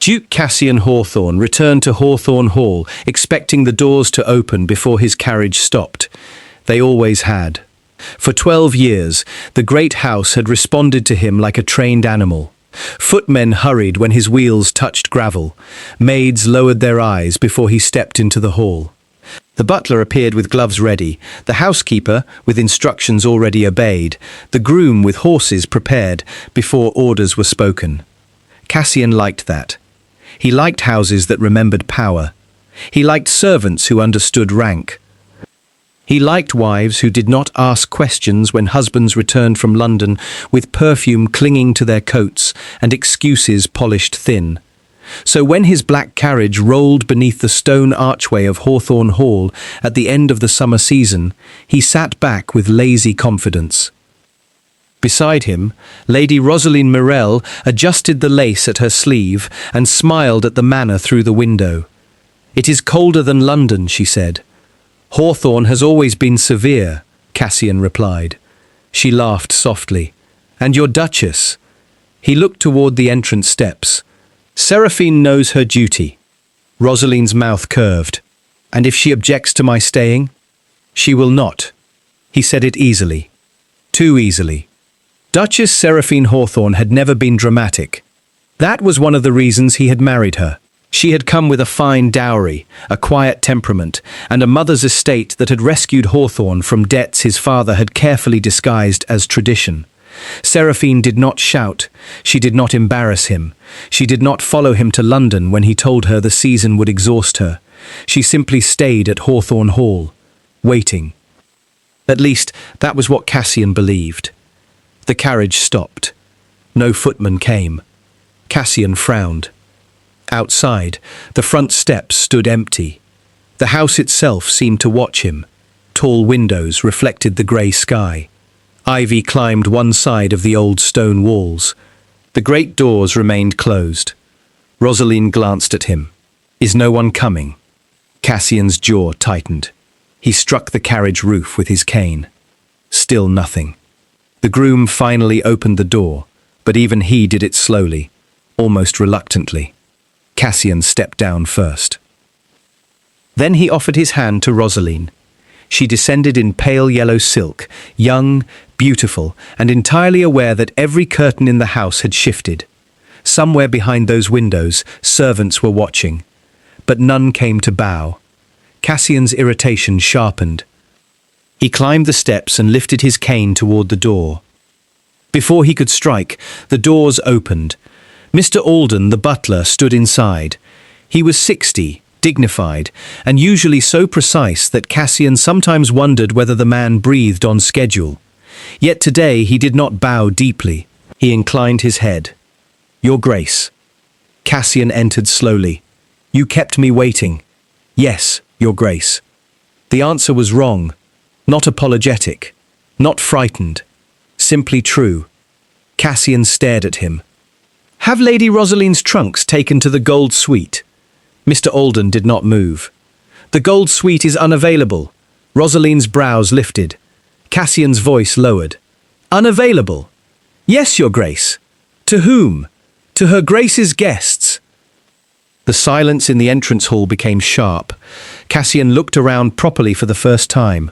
Duke Cassian Hawthorne returned to Hawthorne Hall, expecting the doors to open before his carriage stopped. They always had. For 12 years, the great house had responded to him like a trained animal. Footmen hurried when his wheels touched gravel. Maids lowered their eyes before he stepped into the hall. The butler appeared with gloves ready, the housekeeper with instructions already obeyed, the groom with horses prepared before orders were spoken. Cassian liked that. He liked houses that remembered power. He liked servants who understood rank. He liked wives who did not ask questions when husbands returned from London with perfume clinging to their coats and excuses polished thin. So when his black carriage rolled beneath the stone archway of Hawthorne Hall at the end of the summer season, he sat back with lazy confidence. Beside him, Lady Rosaline Mirell adjusted the lace at her sleeve and smiled at the manor through the window. "It is colder than London," she said. "Hawthorne has always been severe," Cassian replied. She laughed softly. "And your duchess?" He looked toward the entrance steps. "Seraphine knows her duty." Rosaline's mouth curved. "And if she objects to my staying?" "She will not." He said it easily. Too easily. Duchess Seraphine Hawthorne had never been dramatic. That was one of the reasons he had married her. She had come with a fine dowry, a quiet temperament, and a mother's estate that had rescued Hawthorne from debts his father had carefully disguised as tradition. Seraphine did not shout. She did not embarrass him. She did not follow him to London when he told her the season would exhaust her. She simply stayed at Hawthorne Hall, waiting. At least, that was what Cassian believed. The carriage stopped. No footman came. Cassian frowned. Outside, the front steps stood empty. The house itself seemed to watch him. Tall windows reflected the grey sky. Ivy climbed one side of the old stone walls. The great doors remained closed. Rosaline glanced at him. "Is no one coming?" Cassian's jaw tightened. He struck the carriage roof with his cane. Still nothing. The groom finally opened the door, but even he did it slowly, almost reluctantly. Cassian stepped down first. Then he offered his hand to Rosaline. She descended in pale yellow silk, young, beautiful, and entirely aware that every curtain in the house had shifted. Somewhere behind those windows, servants were watching, but none came to bow. Cassian's irritation sharpened. He climbed the steps and lifted his cane toward the door. Before he could strike, the doors opened. Mr. Alden, the butler, stood inside. He was 60, dignified, and usually so precise that Cassian sometimes wondered whether the man breathed on schedule. Yet today he did not bow deeply. He inclined his head. "Your Grace." Cassian entered slowly. "You kept me waiting." "Yes, Your Grace." The answer was wrong. Not apologetic, not frightened, simply true. Cassian stared at him. "Have Lady Rosaline's trunks taken to the Gold Suite?" Mr. Alden did not move. "The Gold Suite is unavailable." Rosaline's brows lifted. Cassian's voice lowered. "Unavailable?" "Yes, Your Grace." "To whom?" "To Her Grace's guests." The silence in the entrance hall became sharp. Cassian looked around properly for the first time.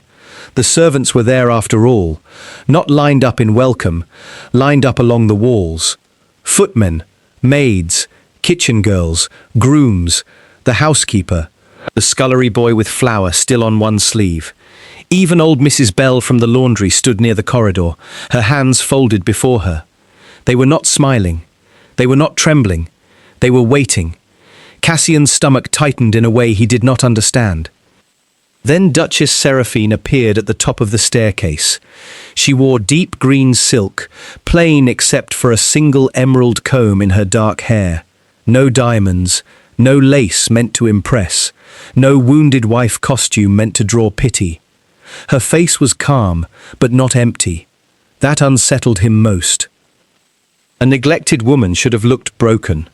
The servants were there after all, not lined up in welcome, lined up along the walls. Footmen, maids, kitchen girls, grooms, the housekeeper, the scullery boy with flour still on one sleeve. Even old Mrs. Bell from the laundry stood near the corridor, her hands folded before her. They were not smiling. They were not trembling. They were waiting. Cassian's stomach tightened in a way he did not understand. Then Duchess Seraphine appeared at the top of the staircase. She wore deep green silk, plain except for a single emerald comb in her dark hair. No diamonds, no lace meant to impress, no wounded wife costume meant to draw pity. Her face was calm, but not empty. That unsettled him most. A neglected woman should have looked broken.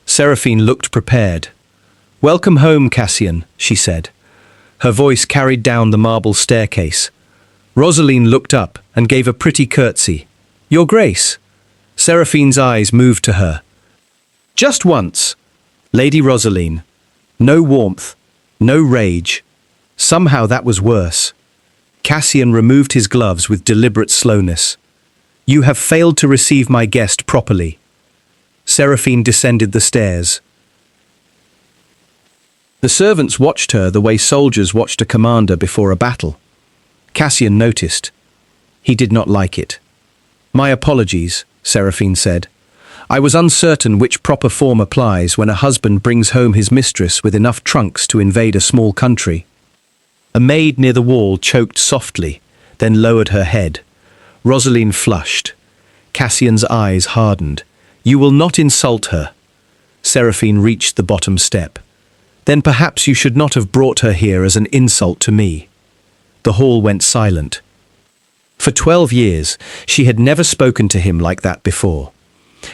Seraphine looked prepared. "Welcome home, Cassian," she said. Her voice carried down the marble staircase. Rosaline looked up and gave a pretty curtsy. "Your Grace." Seraphine's eyes moved to her. "Just once," Lady Rosaline. No warmth, no rage. Somehow that was worse. Cassian removed his gloves with deliberate slowness. You have failed to receive my guest properly. Seraphine descended the stairs. The servants watched her the way soldiers watched a commander before a battle. Cassian noticed. He did not like it. My apologies, Seraphine said. I was uncertain which proper form applies when a husband brings home his mistress with enough trunks to invade a small country. A maid near the wall choked softly, then lowered her head. Rosaline flushed. Cassian's eyes hardened. You will not insult her. Seraphine reached the bottom step. Then perhaps you should not have brought her here as an insult to me. The hall went silent. For 12 years, she had never spoken to him like that before.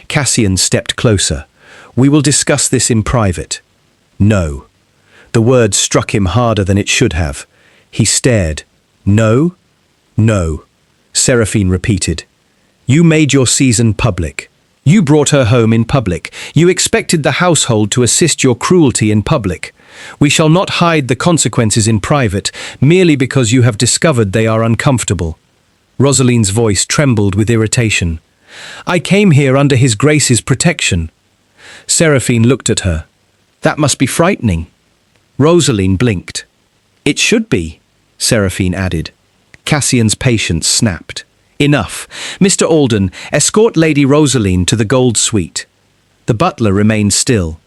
Cassian stepped closer. We will discuss this in private. No. The word struck him harder than it should have. He stared. No? No. Seraphine repeated. You made your season public. You brought her home in public. You expected the household to assist your cruelty in public. We shall not hide the consequences in private, merely because you have discovered they are uncomfortable. Rosaline's voice trembled with irritation. I came here under His Grace's protection. Seraphine looked at her. That must be frightening. Rosaline blinked. It should be, Seraphine added. Cassian's patience snapped. Enough. Mr. Alden, escort Lady Rosaline to the gold suite. The butler remained still.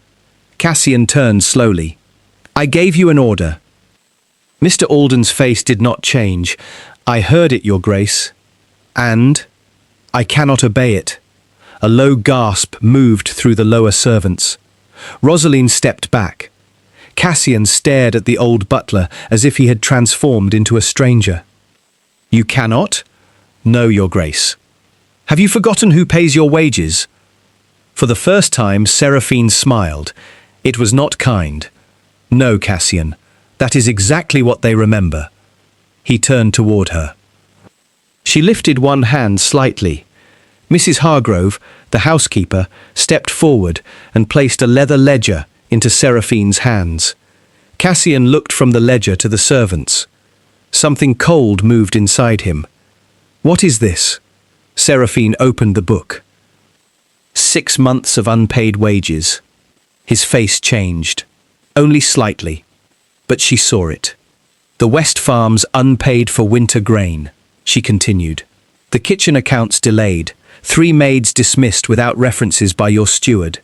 Cassian turned slowly. I gave you an order. Mr. Alden's face did not change. I heard it, Your Grace. And? I cannot obey it. A low gasp moved through the lower servants. Rosaline stepped back. Cassian stared at the old butler as if he had transformed into a stranger. You cannot? No, Your Grace. Have you forgotten who pays your wages? For the first time, Seraphine smiled. It was not kind. No, Cassian. That is exactly what they remember. He turned toward her. She lifted one hand slightly. Mrs. Hargrove, the housekeeper, stepped forward and placed a leather ledger into Seraphine's hands. Cassian looked from the ledger to the servants. Something cold moved inside him. What is this? Seraphine opened the book. 6 months of unpaid wages. His face changed. Only slightly. But she saw it. The West Farms unpaid for winter grain, she continued. The kitchen accounts delayed. 3 maids dismissed without references by your steward.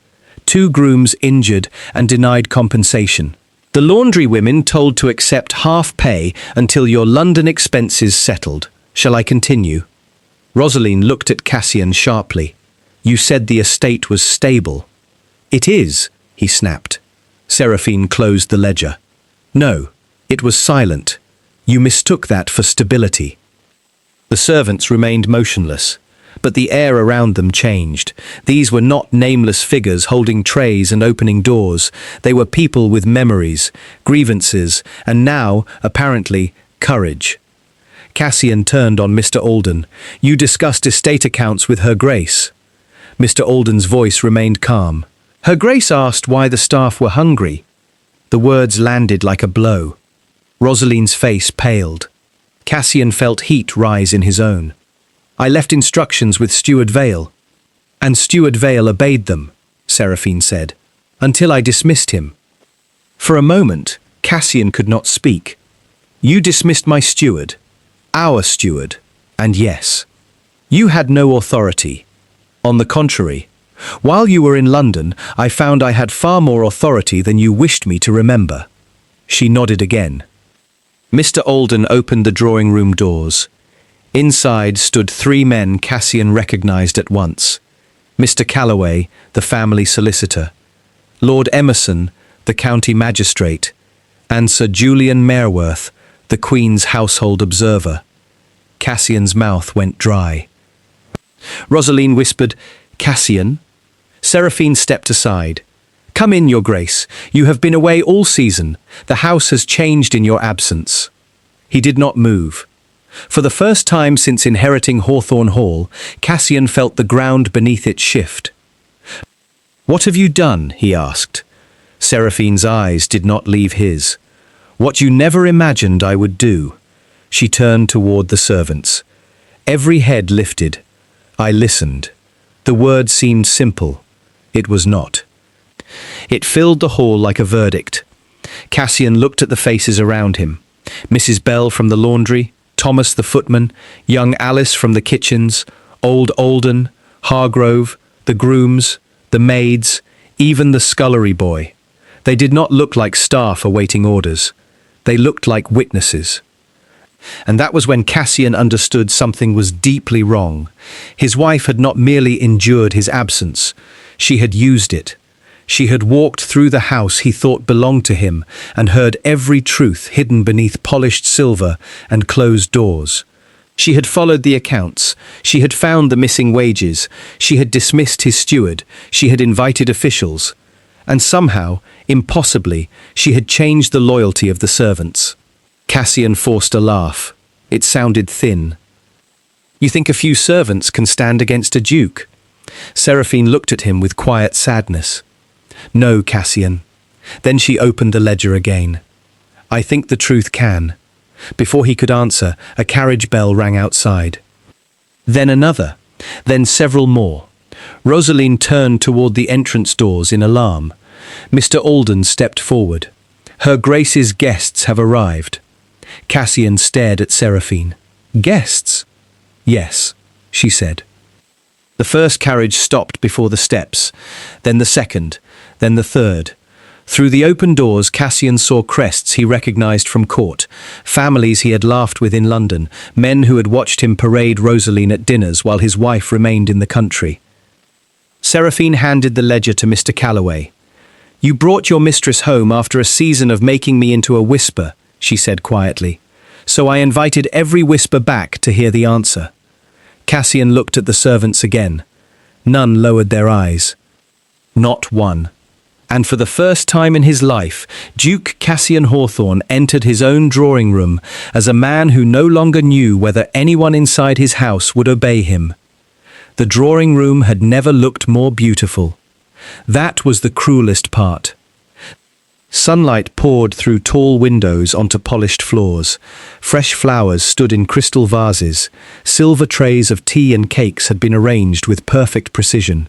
2 grooms injured and denied compensation. The laundry women told to accept half pay until your London expenses settled. Shall I continue? Rosaline looked at Cassian sharply. You said the estate was stable. It is, he snapped. Seraphine closed the ledger. No, it was silent. You mistook that for stability. The servants remained motionless, but the air around them changed. These were not nameless figures holding trays and opening doors. They were people with memories, grievances, and now, apparently, courage. Cassian turned on Mr. Alden. You discussed estate accounts with Her Grace. Mr. Alden's voice remained calm. Her Grace asked why the staff were hungry. The words landed like a blow. Rosaline's face paled. Cassian felt heat rise in his own. I left instructions with Steward Vale. And Steward Vale obeyed them, Seraphine said, until I dismissed him. For a moment, Cassian could not speak. You dismissed my steward, our steward, and yes, you had no authority. On the contrary, while you were in London, I found I had far more authority than you wished me to remember. She nodded again. Mr. Alden opened the drawing room doors. Inside stood 3 men Cassian recognized at once. Mr. Calloway, the family solicitor, Lord Emerson, the county magistrate, and Sir Julian Merworth, the Queen's household observer. Cassian's mouth went dry. Rosaline whispered, Cassian? Seraphine stepped aside. Come in, Your Grace. You have been away all season. The house has changed in your absence. He did not move. For the first time since inheriting Hawthorne Hall, Cassian felt the ground beneath it shift. What have you done? He asked. Seraphine's eyes did not leave his. "What you never imagined I would do." She turned toward the servants. Every head lifted. I listened. The word seemed simple. It was not. It filled the hall like a verdict. Cassian looked at the faces around him. Mrs. Bell from the laundry, Thomas the footman, young Alice from the kitchens, old Alden, Hargrove, the grooms, the maids, even the scullery boy. They did not look like staff awaiting orders. They looked like witnesses. And that was when Cassian understood something was deeply wrong. His wife had not merely endured his absence, she had used it. She had walked through the house he thought belonged to him and heard every truth hidden beneath polished silver and closed doors. She had followed the accounts. She had found the missing wages. She had dismissed his steward. She had invited officials. And somehow, impossibly, she had changed the loyalty of the servants. Cassian forced a laugh. It sounded thin. "You think a few servants can stand against a duke?" Seraphine looked at him with quiet sadness. "No, Cassian." Then she opened the ledger again. "I think the truth can." Before he could answer, a carriage bell rang outside. Then another, then several more. Rosaline turned toward the entrance doors in alarm. Mr. Alden stepped forward. "Her Grace's guests have arrived." Cassian stared at Seraphine. "Guests?" "Yes," she said. The first carriage stopped before the steps, then the second, then the third. Through the open doors, Cassian saw crests he recognized from court, families he had laughed with in London, men who had watched him parade Rosaline at dinners while his wife remained in the country. Seraphine handed the ledger to Mr. Calloway. "You brought your mistress home after a season of making me into a whisper," she said quietly. "So I invited every whisper back to hear the answer." Cassian looked at the servants again. None lowered their eyes. Not one. And for the first time in his life, Duke Cassian Hawthorne entered his own drawing room as a man who no longer knew whether anyone inside his house would obey him. The drawing room had never looked more beautiful. That was the cruelest part. Sunlight poured through tall windows onto polished floors. Fresh flowers stood in crystal vases. Silver trays of tea and cakes had been arranged with perfect precision.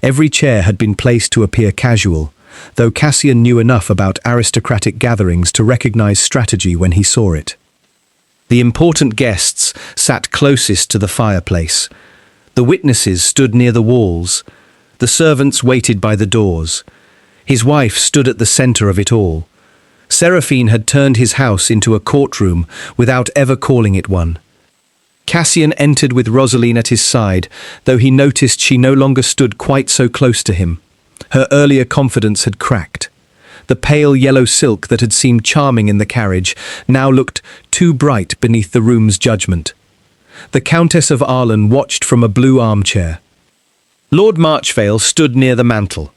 Every chair had been placed to appear casual, though Cassian knew enough about aristocratic gatherings to recognize strategy when he saw it. The important guests sat closest to the fireplace. The witnesses stood near the walls. The servants waited by the doors. His wife stood at the center of it all. Seraphine had turned his house into a courtroom without ever calling it one. Cassian entered with Rosaline at his side, though he noticed she no longer stood quite so close to him. Her earlier confidence had cracked. The pale yellow silk that had seemed charming in the carriage now looked too bright beneath the room's judgment. The Countess of Arlen watched from a blue armchair. Lord Marchvale stood near the mantel.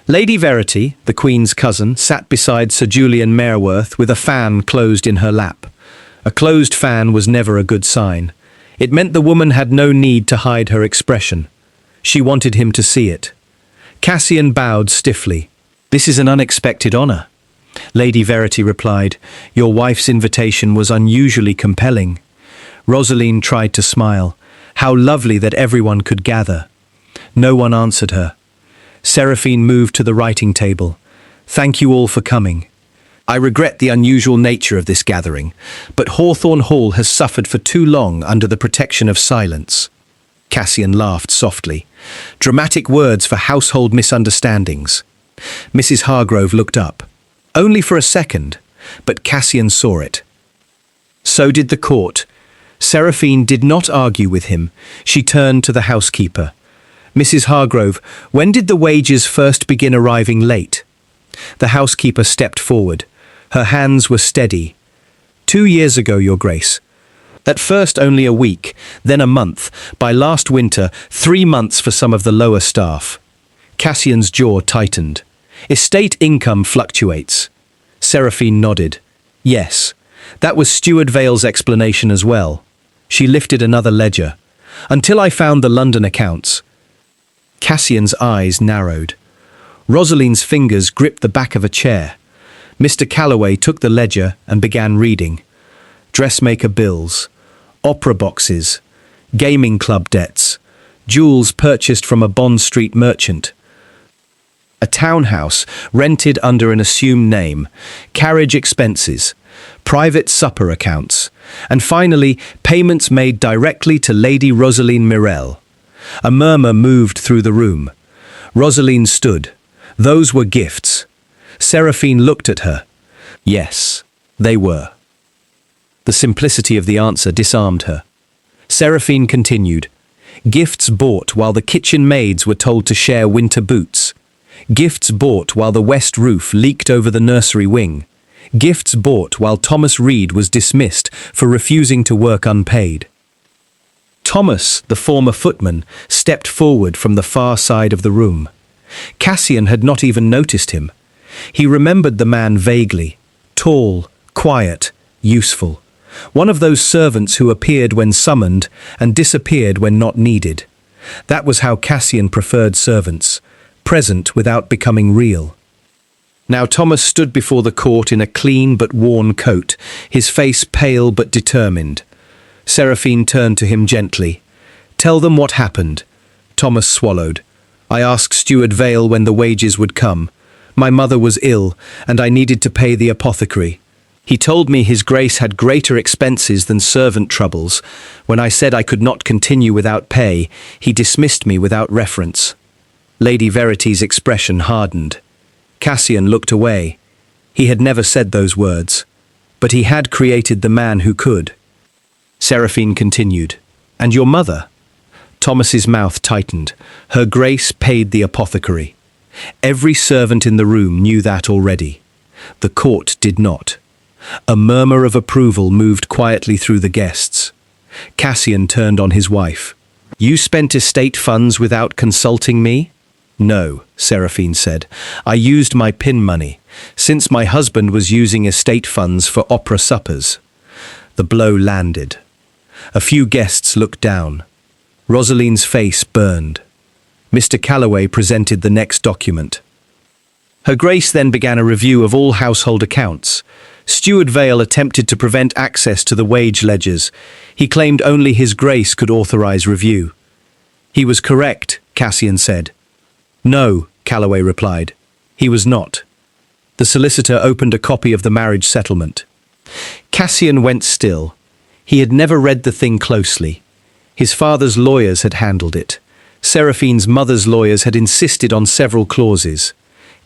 Lady Verity, the Queen's cousin, sat beside Sir Julian Merworth with a fan closed in her lap. A closed fan was never a good sign. It meant the woman had no need to hide her expression. She wanted him to see it. Cassian bowed stiffly. "This is an unexpected honor." Lady Verity replied, "Your wife's invitation was unusually compelling." Rosaline tried to smile. How lovely that everyone could gather. No one answered her. Seraphine moved to the writing table. "Thank you all for coming. I regret the unusual nature of this gathering, but Hawthorne Hall has suffered for too long under the protection of silence." Cassian laughed softly. Dramatic words for household misunderstandings. Mrs. Hargrove looked up. Only for a second, but Cassian saw it. So did the court. Seraphine did not argue with him. She turned to the housekeeper. "Mrs. Hargrove, when did the wages first begin arriving late?" The housekeeper stepped forward. Her hands were steady. 2 years ago, Your Grace. At first only a week, then a month. By last winter, 3 months for some of the lower staff. Cassian's jaw tightened. Estate income fluctuates. Seraphine nodded. Yes, that was Steward Vale's explanation as well. She lifted another ledger. Until I found the London accounts. Cassian's eyes narrowed. Rosaline's fingers gripped the back of a chair. Mr. Calloway took the ledger and began reading. Dressmaker bills, opera boxes, gaming club debts, jewels purchased from a Bond Street merchant, a townhouse rented under an assumed name, carriage expenses, private supper accounts, and finally, payments made directly to Lady Rosaline Mirel. A murmur moved through the room. Rosaline stood. Those were gifts. Seraphine looked at her. Yes, they were. The simplicity of the answer disarmed her. Seraphine continued. Gifts bought while the kitchen maids were told to share winter boots. Gifts bought while the west roof leaked over the nursery wing. Gifts bought while Thomas Reed was dismissed for refusing to work unpaid. Thomas, the former footman, stepped forward from the far side of the room. Cassian had not even noticed him. He remembered the man vaguely. Tall, quiet, useful. One of those servants who appeared when summoned and disappeared when not needed. That was how Cassian preferred servants, present without becoming real. Now Thomas stood before the court in a clean but worn coat, his face pale but determined. Seraphine turned to him gently. Tell them what happened. Thomas swallowed. I asked Steward Vale when the wages would come. My mother was ill, and I needed to pay the apothecary. He told me His Grace had greater expenses than servant troubles. When I said I could not continue without pay, he dismissed me without reference. Lady Verity's expression hardened. Cassian looked away. He had never said those words, but he had created the man who could. Seraphine continued. And your mother? Thomas's mouth tightened. Her Grace paid the apothecary. Every servant in the room knew that already. The court did not. A murmur of approval moved quietly through the guests. Cassian turned on his wife. You spent estate funds without consulting me? No, Seraphine said. I used my pin money, since my husband was using estate funds for opera suppers. The blow landed. A few guests looked down. Rosaline's face burned. Mr. Calloway presented the next document. Her Grace then began a review of all household accounts. Steward Vale attempted to prevent access to the wage ledgers. He claimed only His Grace could authorize review. He was correct, Cassian said. No, Calloway replied. He was not. The solicitor opened a copy of the marriage settlement. Cassian went still. He had never read the thing closely. His father's lawyers had handled it. Seraphine's mother's lawyers had insisted on several clauses.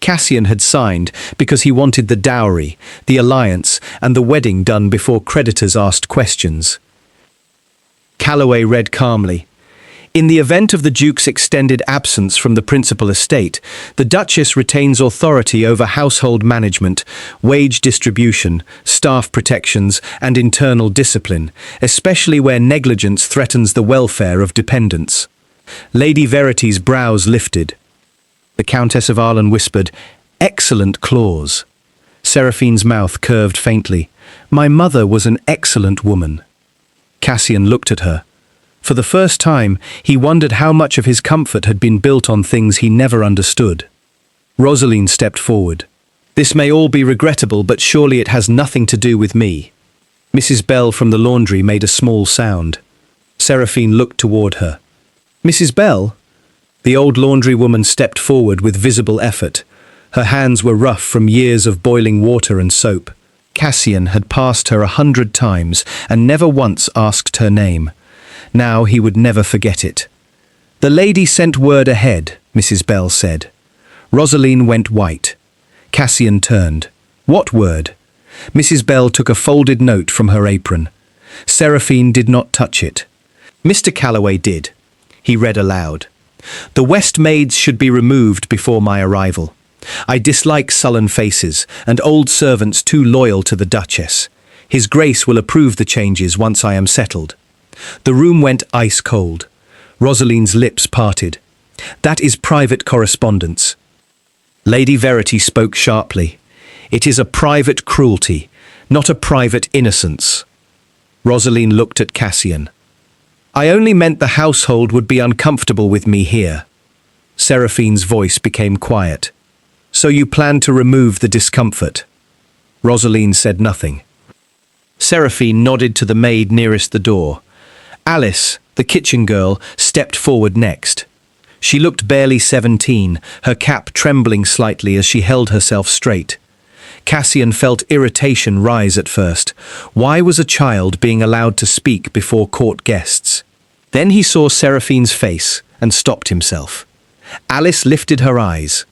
Cassian had signed because he wanted the dowry, the alliance, and the wedding done before creditors asked questions. Calloway read calmly. In the event of the Duke's extended absence from the principal estate, the Duchess retains authority over household management, wage distribution, staff protections, and internal discipline, especially where negligence threatens the welfare of dependents. Lady Verity's brows lifted. The Countess of Arlen whispered, Excellent clause. Seraphine's mouth curved faintly. My mother was an excellent woman. Cassian looked at her. For the first time, he wondered how much of his comfort had been built on things he never understood. Rosaline stepped forward. This may all be regrettable, but surely it has nothing to do with me. Mrs. Bell from the laundry made a small sound. Seraphine looked toward her. Mrs. Bell? The old laundry woman stepped forward with visible effort. Her hands were rough from years of boiling water and soap. Cassian had passed her 100 times and never once asked her name. Now he would never forget it. The lady sent word ahead, Mrs. Bell said. Rosaline went white. Cassian turned. What word? Mrs. Bell took a folded note from her apron. Seraphine did not touch it. Mr. Calloway did. He read aloud. The West maids should be removed before my arrival. I dislike sullen faces and old servants too loyal to the Duchess. His Grace will approve the changes once I am settled. The room went ice cold. Rosaline's lips parted. That is private correspondence. Lady Verity spoke sharply. It is a private cruelty, not a private innocence. Rosaline looked at Cassian. I only meant the household would be uncomfortable with me here. Seraphine's voice became quiet. So you plan to remove the discomfort? Rosaline said nothing. Seraphine nodded to the maid nearest the door. Alice, the kitchen girl, stepped forward next. She looked barely 17, her cap trembling slightly as she held herself straight. Cassian felt irritation rise at first. Why was a child being allowed to speak before court guests? Then he saw Seraphine's face and stopped himself. Alice lifted her eyes.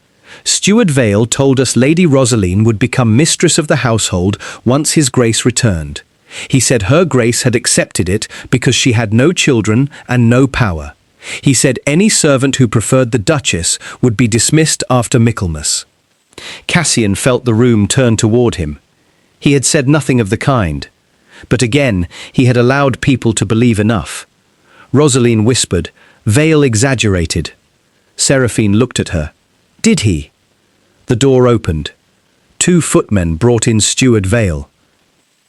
Steward Vale told us Lady Rosaline would become mistress of the household once his grace returned. He said her grace had accepted it because she had no children and no power. He said any servant who preferred the duchess would be dismissed after Michaelmas. Cassian felt the room turn toward him. He had said nothing of the kind. But again, he had allowed people to believe enough. Rosaline whispered, Vale exaggerated. Seraphine looked at her. Did he? The door opened. 2 footmen brought in Steward Vale.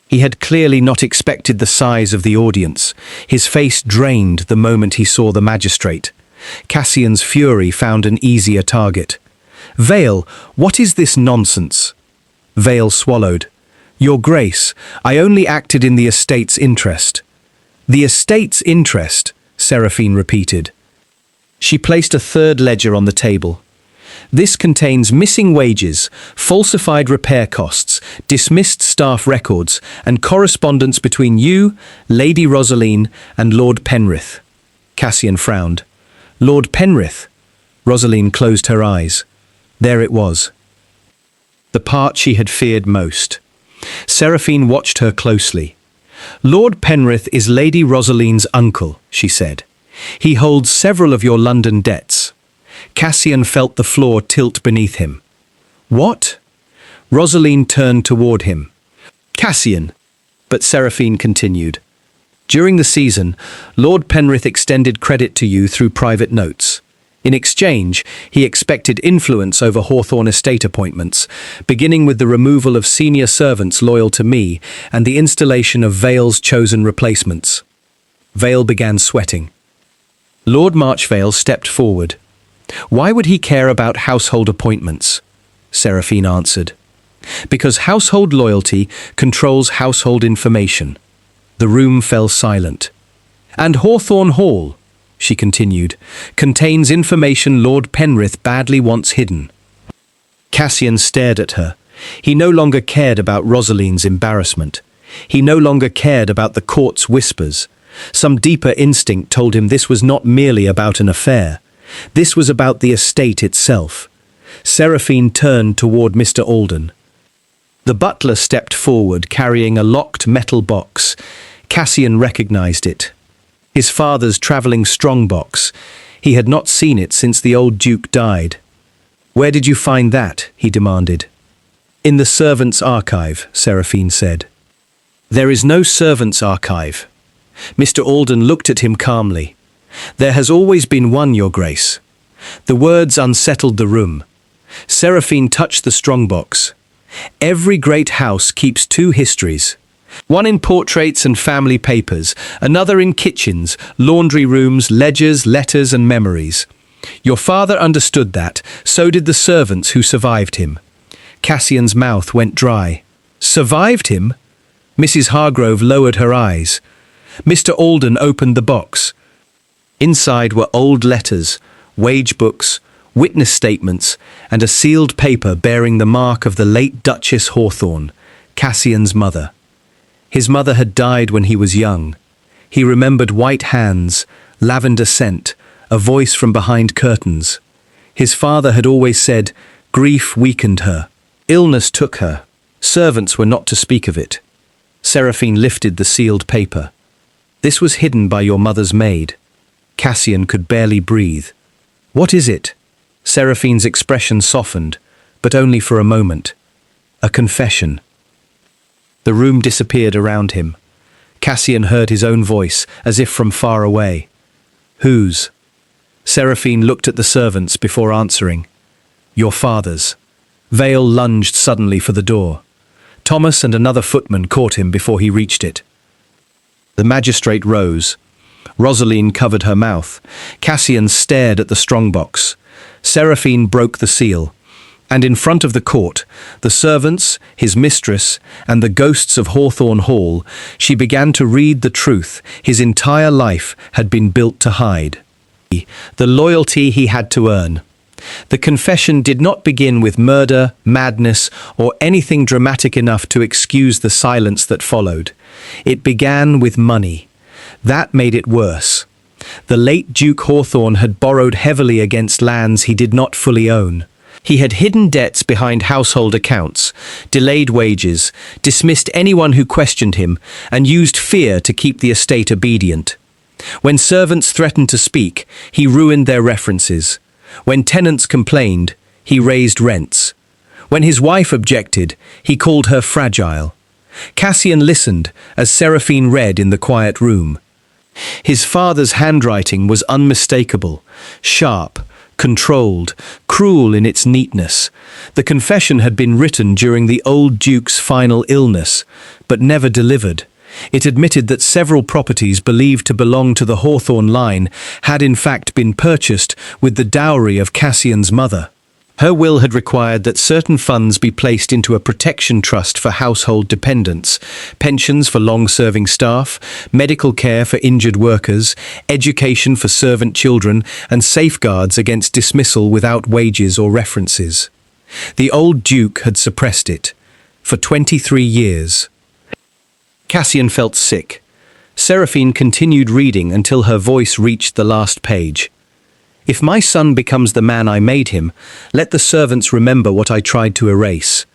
He had clearly not expected the size of the audience. His face drained the moment he saw the magistrate. Cassian's fury found an easier target. Vale, what is this nonsense? Vale swallowed. Your Grace, I only acted in the estate's interest. The estate's interest, Seraphine repeated. She placed a 3rd ledger on the table. This contains missing wages, falsified repair costs, dismissed staff records, and correspondence between you, Lady Rosaline, and Lord Penrith. Cassian frowned. Lord Penrith? Rosaline closed her eyes. There it was. The part she had feared most. Seraphine watched her closely. Lord Penrith is Lady Rosaline's uncle, she said. He holds several of your London debts. Cassian felt the floor tilt beneath him. What? Rosaline turned toward him. Cassian. But Seraphine continued. During the season, Lord Penrith extended credit to you through private notes. In exchange, he expected influence over Hawthorne estate appointments, beginning with the removal of senior servants loyal to me and the installation of Vale's chosen replacements. Vale began sweating. Lord Marchvale stepped forward. Why would he care about household appointments? Seraphine answered. Because household loyalty controls household information. The room fell silent. And Hawthorne Hall, she continued, contains information Lord Penrith badly wants hidden. Cassian stared at her. He no longer cared about Rosaline's embarrassment. He no longer cared about the court's whispers. Some deeper instinct told him this was not merely about an affair. This was about the estate itself. Seraphine turned toward Mr. Alden. The butler stepped forward, carrying a locked metal box. Cassian recognized it. His father's travelling strongbox. He had not seen it since the old Duke died. Where did you find that? He demanded. In the servants' archive, Seraphine said. There is no servants' archive. Mr. Alden looked at him calmly. There has always been one, Your Grace. The words unsettled the room. Seraphine touched the strongbox. Every great house keeps 2 histories. One in portraits and family papers, another in kitchens, laundry rooms, ledgers, letters and memories. Your father understood that, so did the servants who survived him. Cassian's mouth went dry. Survived him? Mrs. Hargrove lowered her eyes. Mr. Alden opened the box. Inside were old letters, wage books, witness statements, and a sealed paper bearing the mark of the late Duchess Hawthorne, Cassian's mother. His mother had died when he was young. He remembered white hands, lavender scent, a voice from behind curtains. His father had always said, grief weakened her. Illness took her. Servants were not to speak of it. Seraphine lifted the sealed paper. This was hidden by your mother's maid. Cassian could barely breathe. What is it? Seraphine's expression softened, but only for a moment. A confession. The room disappeared around him. Cassian heard his own voice, as if from far away. Whose? Seraphine looked at the servants before answering. Your father's. Vale lunged suddenly for the door. Thomas and another footman caught him before he reached it. The magistrate rose. Rosaline covered her mouth. Cassian stared at the strongbox. Seraphine broke the seal. And in front of the court, the servants, his mistress, and the ghosts of Hawthorne Hall, she began to read the truth his entire life had been built to hide. The loyalty he had to earn. The confession did not begin with murder, madness, or anything dramatic enough to excuse the silence that followed. It began with money. That made it worse. The late Duke Hawthorne had borrowed heavily against lands he did not fully own. He had hidden debts behind household accounts, delayed wages, dismissed anyone who questioned him, and used fear to keep the estate obedient. When servants threatened to speak, he ruined their references. When tenants complained, he raised rents. When his wife objected, he called her fragile. Cassian listened as Seraphine read in the quiet room. His father's handwriting was unmistakable, sharp, controlled, cruel in its neatness. The confession had been written during the old Duke's final illness, but never delivered. It admitted that several properties believed to belong to the Hawthorne line had in fact been purchased with the dowry of Cassian's mother. Her will had required that certain funds be placed into a protection trust for household dependents, pensions for long-serving staff, medical care for injured workers, education for servant children, and safeguards against dismissal without wages or references. The old Duke had suppressed it for 23 years. Cassian felt sick. Seraphine continued reading until her voice reached the last page. If my son becomes the man I made him, let the servants remember what I tried to erase.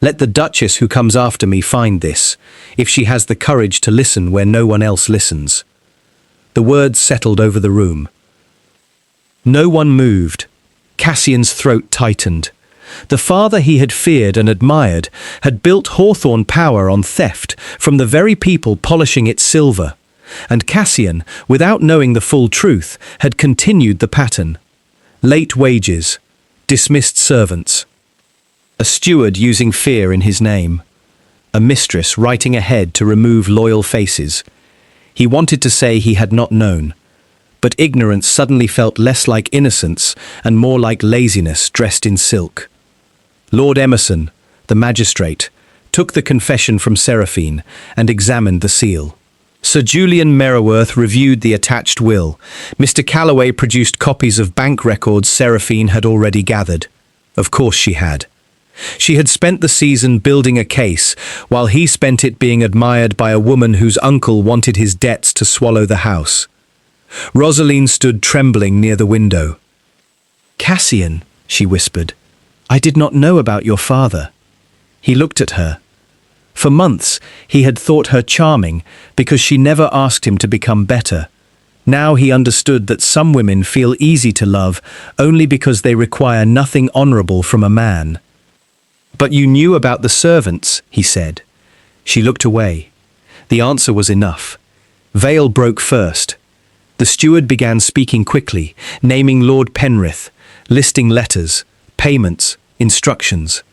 Let the duchess who comes after me find this, if she has the courage to listen where no one else listens. The words settled over the room. No one moved. Cassian's throat tightened. The father he had feared and admired had built Hawthorne power on theft from the very people polishing its silver. And Cassian, without knowing the full truth, had continued the pattern. Late wages, dismissed servants, a steward using fear in his name, a mistress writing ahead to remove loyal faces. He wanted to say he had not known, but ignorance suddenly felt less like innocence and more like laziness dressed in silk. Lord Emerson, the magistrate, took the confession from Seraphine and examined the seal. Sir Julian Merriworth reviewed the attached will. Mr. Calloway produced copies of bank records Seraphine had already gathered. Of course she had. She had spent the season building a case, while he spent it being admired by a woman whose uncle wanted his debts to swallow the house. Rosaline stood trembling near the window. "Cassian," she whispered, "I did not know about your father." He looked at her. For months, he had thought her charming because she never asked him to become better. Now he understood that some women feel easy to love only because they require nothing honorable from a man. "But you knew about the servants," he said. She looked away. The answer was enough. Vale broke first. The steward began speaking quickly, naming Lord Penrith, listing letters, payments, instructions.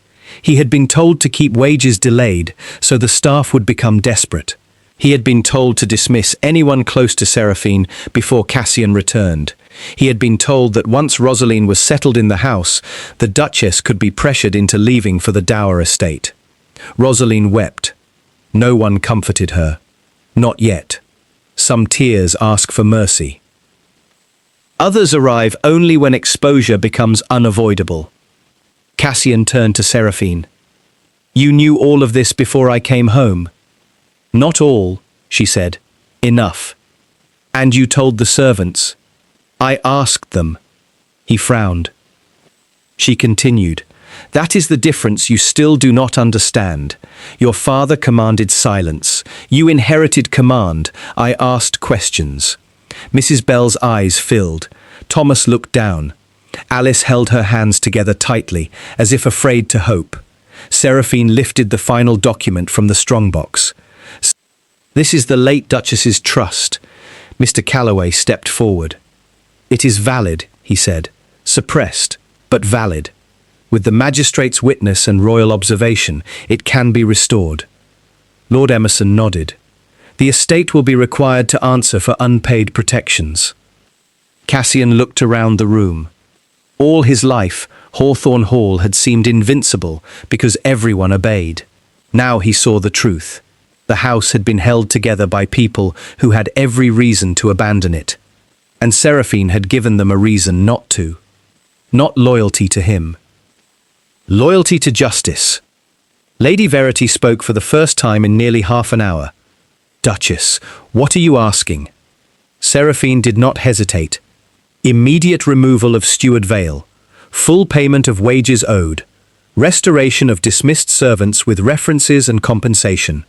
He had been told to keep wages delayed, so the staff would become desperate. He had been told to dismiss anyone close to Seraphine before Cassian returned. He had been told that once Rosaline was settled in the house, the duchess could be pressured into leaving for the dower estate. Rosaline wept. No one comforted her. Not yet. Some tears ask for mercy. Others arrive only when exposure becomes unavoidable. Cassian turned to Seraphine. "You knew all of this before I came home?" "Not all," she said. "Enough." "And you told the servants?" "I asked them." He frowned. She continued, "That is the difference you still do not understand. Your father commanded silence. You inherited command. I asked questions." Mrs. Bell's eyes filled. Thomas looked down. Alice held her hands together tightly, as if afraid to hope. Seraphine lifted the final document from the strongbox. "This is the late Duchess's trust." Mr. Calloway stepped forward. "It is valid," he said. "Suppressed, but valid. With the magistrate's witness and royal observation, it can be restored." Lord Emerson nodded. "The estate will be required to answer for unpaid protections." Cassian looked around the room. All his life, Hawthorne Hall had seemed invincible because everyone obeyed. Now he saw the truth. The house had been held together by people who had every reason to abandon it. And Seraphine had given them a reason not to. Not loyalty to him. Loyalty to justice. Lady Verity spoke for the first time in nearly half an hour. "Duchess, what are you asking?" Seraphine did not hesitate. Immediate removal of Steward Vale. Full payment of wages owed. Restoration of dismissed servants with references and compensation.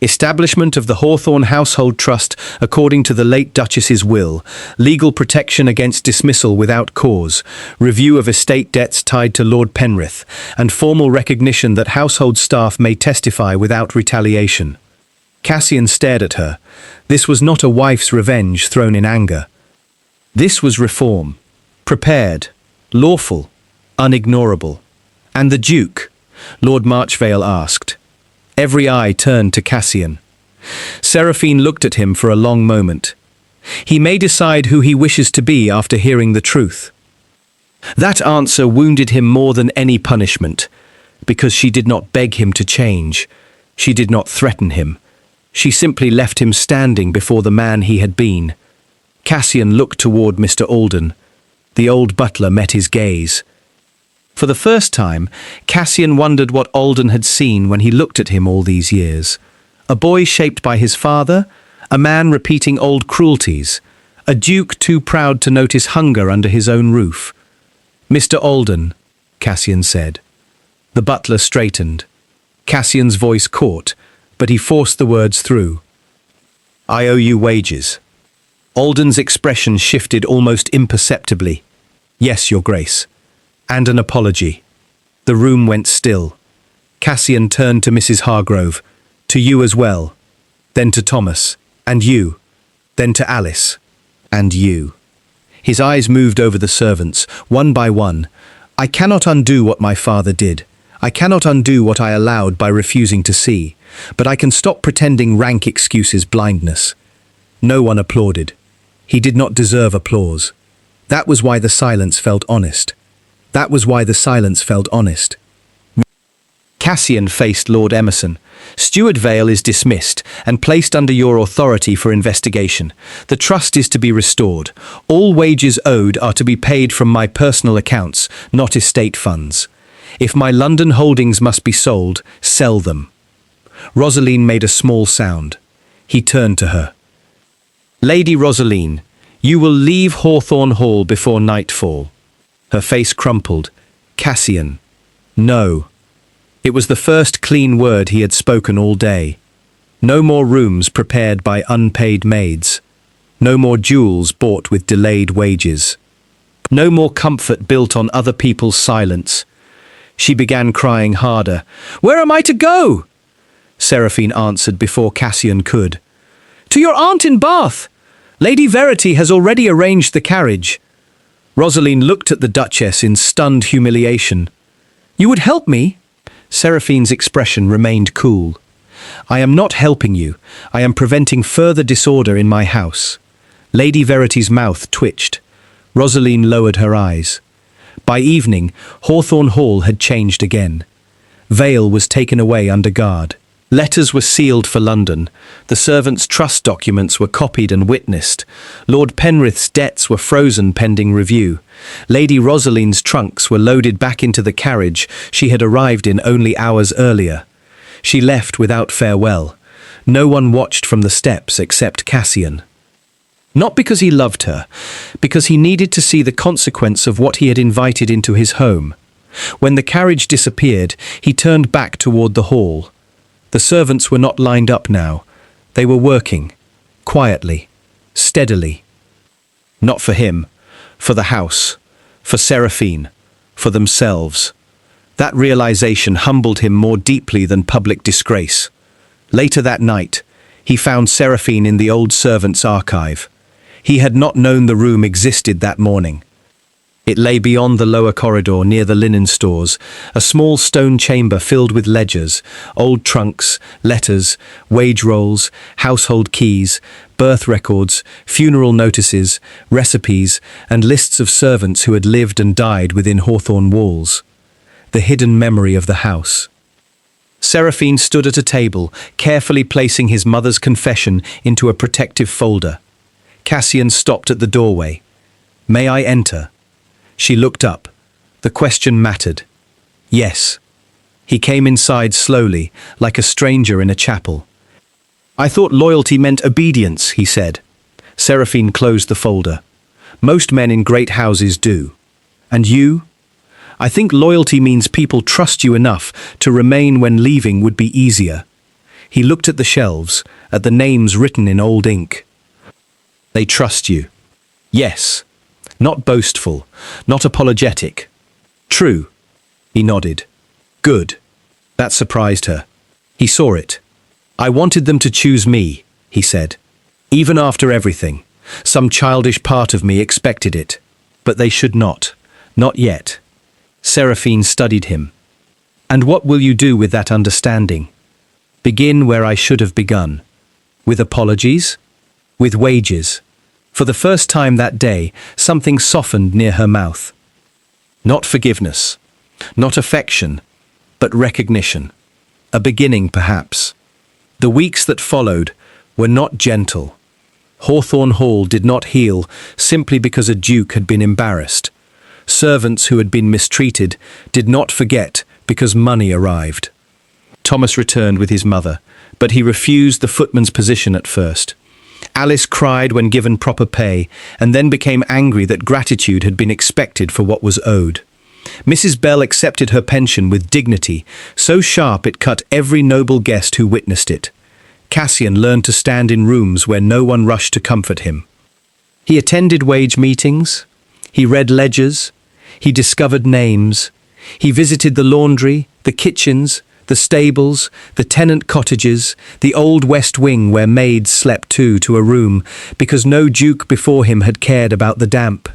Establishment of the Hawthorne Household Trust according to the late Duchess's will, legal protection against dismissal without cause, review of estate debts tied to Lord Penrith, and formal recognition that household staff may testify without retaliation. Cassian stared at her. This was not a wife's revenge thrown in anger. This was reform. Prepared, lawful, unignorable. And the Duke? Lord Marchvale asked. Every eye turned to Cassian. Seraphine looked at him for a long moment. He may decide who he wishes to be after hearing the truth. That answer wounded him more than any punishment, because she did not beg him to change. She did not threaten him. She simply left him standing before the man he had been. Cassian looked toward Mr. Alden. The old butler met his gaze. For the first time, Cassian wondered what Alden had seen when he looked at him all these years. A boy shaped by his father, a man repeating old cruelties, a duke too proud to notice hunger under his own roof. "Mr. Alden," Cassian said. The butler straightened. Cassian's voice caught, but he forced the words through. "I owe you wages." Alden's expression shifted almost imperceptibly. "Yes, Your Grace." And an apology. The room went still. Cassian turned to Mrs. Hargrove. "To you as well. Then to Thomas. And you. Then to Alice. And you." His eyes moved over the servants, one by one. "I cannot undo what my father did. I cannot undo what I allowed by refusing to see. But I can stop pretending rank excuses blindness." No one applauded. He did not deserve applause. That was why the silence felt honest. That was why the silence felt honest. Cassian faced Lord Emerson. "Steward Vale is dismissed and placed under your authority for investigation. The trust is to be restored. All wages owed are to be paid from my personal accounts, not estate funds. If my London holdings must be sold, sell them." Rosaline made a small sound. He turned to her. "Lady Rosaline, you will leave Hawthorne Hall before nightfall." Her face crumpled. "Cassian, no." It was the first clean word he had spoken all day. No more rooms prepared by unpaid maids. No more jewels bought with delayed wages. No more comfort built on other people's silence. She began crying harder. "Where am I to go?" Seraphine answered before Cassian could. "To your aunt in Bath. Lady Verity has already arranged the carriage." Rosaline looked at the Duchess in stunned humiliation. "You would help me?" Seraphine's expression remained cool. "I am not helping you. I am preventing further disorder in my house." Lady Verity's mouth twitched. Rosaline lowered her eyes. By evening, Hawthorne Hall had changed again. Vale was taken away under guard. Letters were sealed for London. The servants' trust documents were copied and witnessed. Lord Penrith's debts were frozen pending review. Lady Rosaline's trunks were loaded back into the carriage she had arrived in only hours earlier. She left without farewell. No one watched from the steps except Cassian. Not because he loved her, because he needed to see the consequence of what he had invited into his home. When the carriage disappeared, he turned back toward the hall. The servants were not lined up now. They were working, quietly, steadily. Not for him, for the house, for Seraphine, for themselves. That realization humbled him more deeply than public disgrace. Later that night, he found Seraphine in the old servants' archive. He had not known the room existed that morning. It lay beyond the lower corridor near the linen stores, a small stone chamber filled with ledgers, old trunks, letters, wage rolls, household keys, birth records, funeral notices, recipes, and lists of servants who had lived and died within Hawthorne walls. The hidden memory of the house. Seraphine stood at a table, carefully placing his mother's confession into a protective folder. Cassian stopped at the doorway. "May I enter?" She looked up. The question mattered. Yes. He came inside slowly, like a stranger in a chapel. "I thought loyalty meant obedience," he said. Seraphine closed the folder. "Most men in great houses do. And you? I think loyalty means people trust you enough to remain when leaving would be easier." He looked at the shelves, at the names written in old ink. "They trust you." "Yes. Not boastful, not apologetic." "True." He nodded. "Good." That surprised her. He saw it. "I wanted them to choose me," he said. "Even after everything. Some childish part of me expected it. But they should not. Not yet." Seraphine studied him. "And what will you do with that understanding?" "Begin where I should have begun." "With apologies?" "With wages." For the first time that day, something softened near her mouth. Not forgiveness, not affection, but recognition. A beginning, perhaps. The weeks that followed were not gentle. Hawthorne Hall did not heal simply because a duke had been embarrassed. Servants who had been mistreated did not forget because money arrived. Thomas returned with his mother, but he refused the footman's position at first. Alice cried when given proper pay, and then became angry that gratitude had been expected for what was owed. Mrs. Bell accepted her pension with dignity, so sharp it cut every noble guest who witnessed it. Cassian learned to stand in rooms where no one rushed to comfort him. He attended wage meetings. He read ledgers. He discovered names. He visited the laundry, the kitchens, the stables, the tenant cottages, the old west wing where maids slept two to a room, because no duke before him had cared about the damp.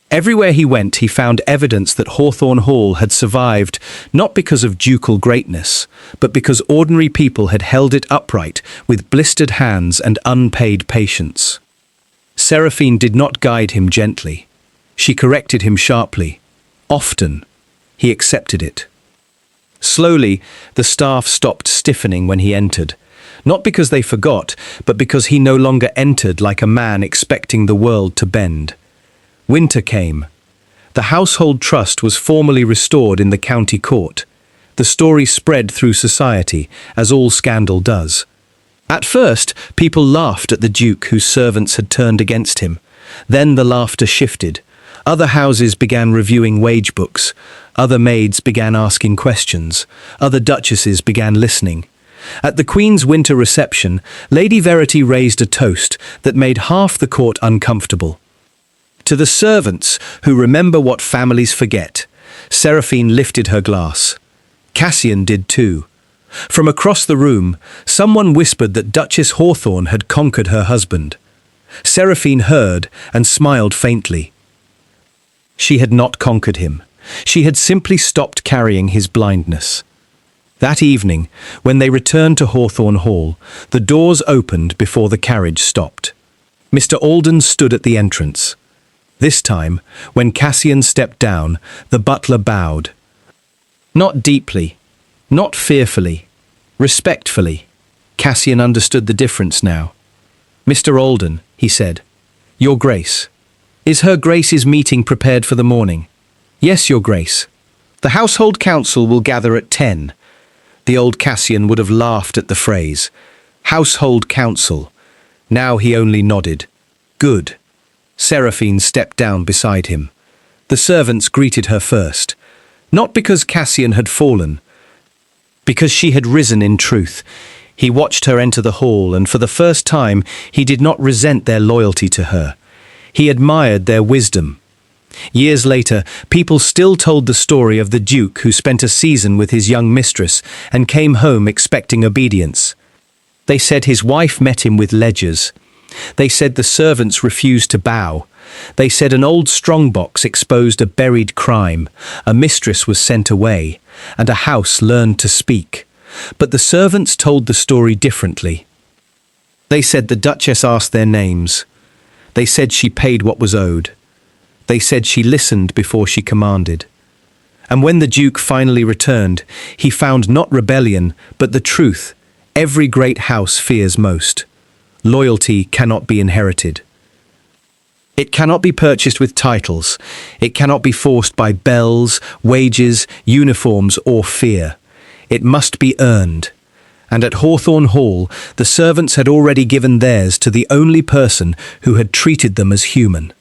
Everywhere he went, he found evidence that Hawthorne Hall had survived not because of ducal greatness, but because ordinary people had held it upright with blistered hands and unpaid patience. Seraphine did not guide him gently. She corrected him sharply. Often, he accepted it. Slowly, the staff stopped stiffening when he entered, not because they forgot, but because he no longer entered like a man expecting the world to bend. Winter came. The household trust was formally restored in the county court. The story spread through society, as all scandal does. At first, people laughed at the duke whose servants had turned against him. Then the laughter shifted. Other houses began reviewing wage books. Other maids began asking questions. Other duchesses began listening. At the Queen's winter reception, Lady Verity raised a toast that made half the court uncomfortable. To the servants who remember what families forget, Seraphine lifted her glass. Cassian did too. From across the room, someone whispered that Duchess Hawthorne had conquered her husband. Seraphine heard and smiled faintly. She had not conquered him. She had simply stopped carrying his blindness. That evening, when they returned to Hawthorne Hall, the doors opened before the carriage stopped. Mr. Alden stood at the entrance. This time, when Cassian stepped down, the butler bowed. Not deeply, not fearfully, respectfully. Cassian understood the difference now. "Mr. Alden," he said, "Your Grace. Is Her Grace's meeting prepared for the morning?" "Yes, Your Grace. The household council will gather at 10. The old Cassian would have laughed at the phrase. Household council. Now he only nodded. Good. Seraphine stepped down beside him. The servants greeted her first. Not because Cassian had fallen, because she had risen in truth. He watched her enter the hall, and for the first time he did not resent their loyalty to her. He admired their wisdom. Years later, people still told the story of the Duke who spent a season with his young mistress and came home expecting obedience. They said his wife met him with ledgers. They said the servants refused to bow. They said an old strongbox exposed a buried crime, a mistress was sent away, and a house learned to speak. But the servants told the story differently. They said the duchess asked their names. They said she paid what was owed. They said she listened before she commanded. And when the duke finally returned, he found not rebellion, but the truth every great house fears most. Loyalty cannot be inherited. It cannot be purchased with titles. It cannot be forced by bells, wages, uniforms, or fear. It must be earned. And at Hawthorne Hall, the servants had already given theirs to the only person who had treated them as human.